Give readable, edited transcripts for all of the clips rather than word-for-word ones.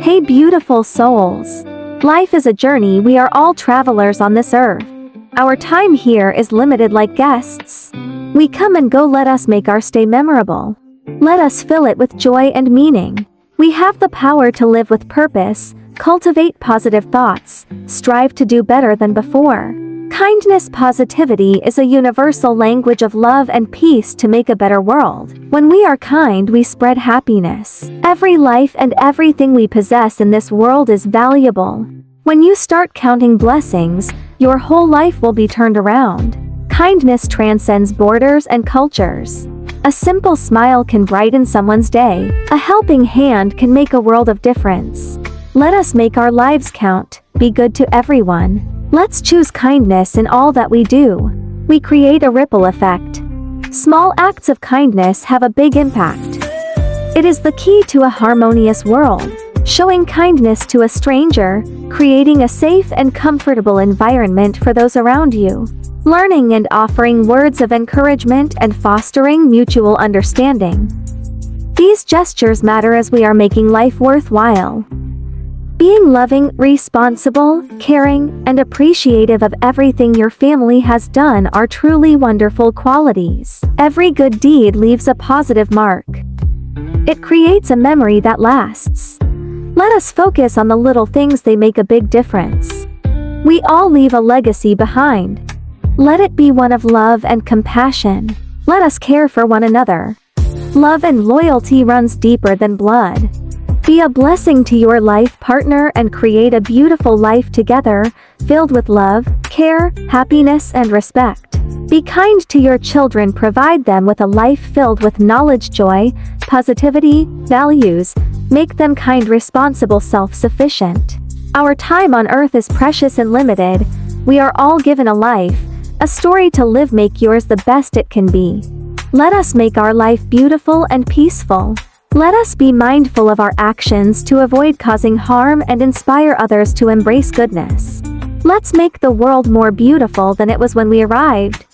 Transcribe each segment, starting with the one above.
Hey beautiful souls! Life is a journey. We are all travelers on this earth. Our time here is limited like guests. We come and go. Let us make our stay memorable. Let us fill it with joy and meaning. We have the power to live with purpose, cultivate positive thoughts, strive to do better than before. Kindness, positivity is a universal language of love and peace to make a better world. When we are kind, we spread happiness. Every life and everything we possess in this world is valuable. When you start counting blessings, your whole life will be turned around. Kindness transcends borders and cultures. A simple smile can brighten someone's day. A helping hand can make a world of difference. Let us make our lives count. Be good to everyone. Let's choose kindness in all that we do. We create a ripple effect. Small acts of kindness have a big impact. It is the key to a harmonious world. Showing kindness to a stranger, creating a safe and comfortable environment for those around you. Learning and offering words of encouragement and fostering mutual understanding. These gestures matter as we are making life worthwhile. Being loving, responsible, caring, and appreciative of everything your family has done are truly wonderful qualities. Every good deed leaves a positive mark. It creates a memory that lasts. Let us focus on the little things. They make a big difference. We all leave a legacy behind. Let it be one of love and compassion. Let us care for one another. Love and loyalty runs deeper than blood. Be a blessing to your life partner and create a beautiful life together, filled with love, care, happiness, and respect. Be kind to your children. Provide them with a life filled with knowledge, joy, positivity, values. Make them kind, responsible, self-sufficient. Our time on earth is precious and limited. We are all given a life, a story to live. Make yours the best it can be. Let us make our life beautiful and peaceful. Let us be mindful of our actions to avoid causing harm and inspire others to embrace goodness. Let's make the world more beautiful than it was when we arrived.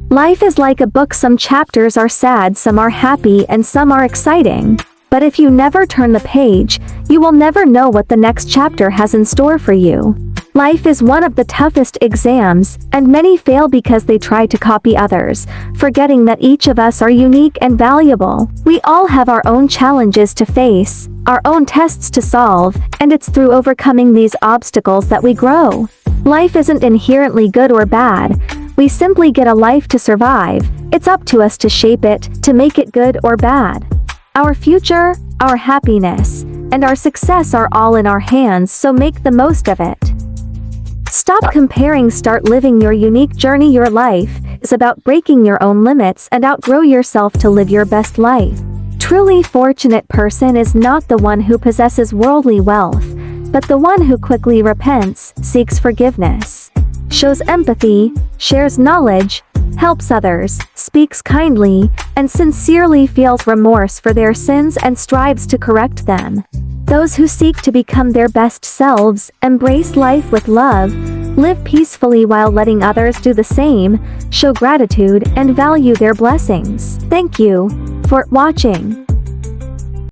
Life is like a book. Some chapters are sad, some are happy, and some are exciting. But if you never turn the page, you will never know what the next chapter has in store for you. Life is one of the toughest exams, and many fail because they try to copy others, forgetting that each of us are unique and valuable. We all have our own challenges to face, our own tests to solve, and it's through overcoming these obstacles that we grow. Life isn't inherently good or bad. We simply get a life to survive. It's up to us to shape it, to make it good or bad. Our future, our happiness, and our success are all in our hands, so make the most of it. Stop comparing, start living your unique journey. Your life is about breaking your own limits and outgrow yourself to live your best life. Truly fortunate person is not the one who possesses worldly wealth, but the one who quickly repents, seeks forgiveness, shows empathy, shares knowledge, helps others, speaks kindly, and sincerely feels remorse for their sins and strives to correct them. Those who seek to become their best selves, embrace life with love, live peacefully while letting others do the same, show gratitude and value their blessings. Thank you for watching.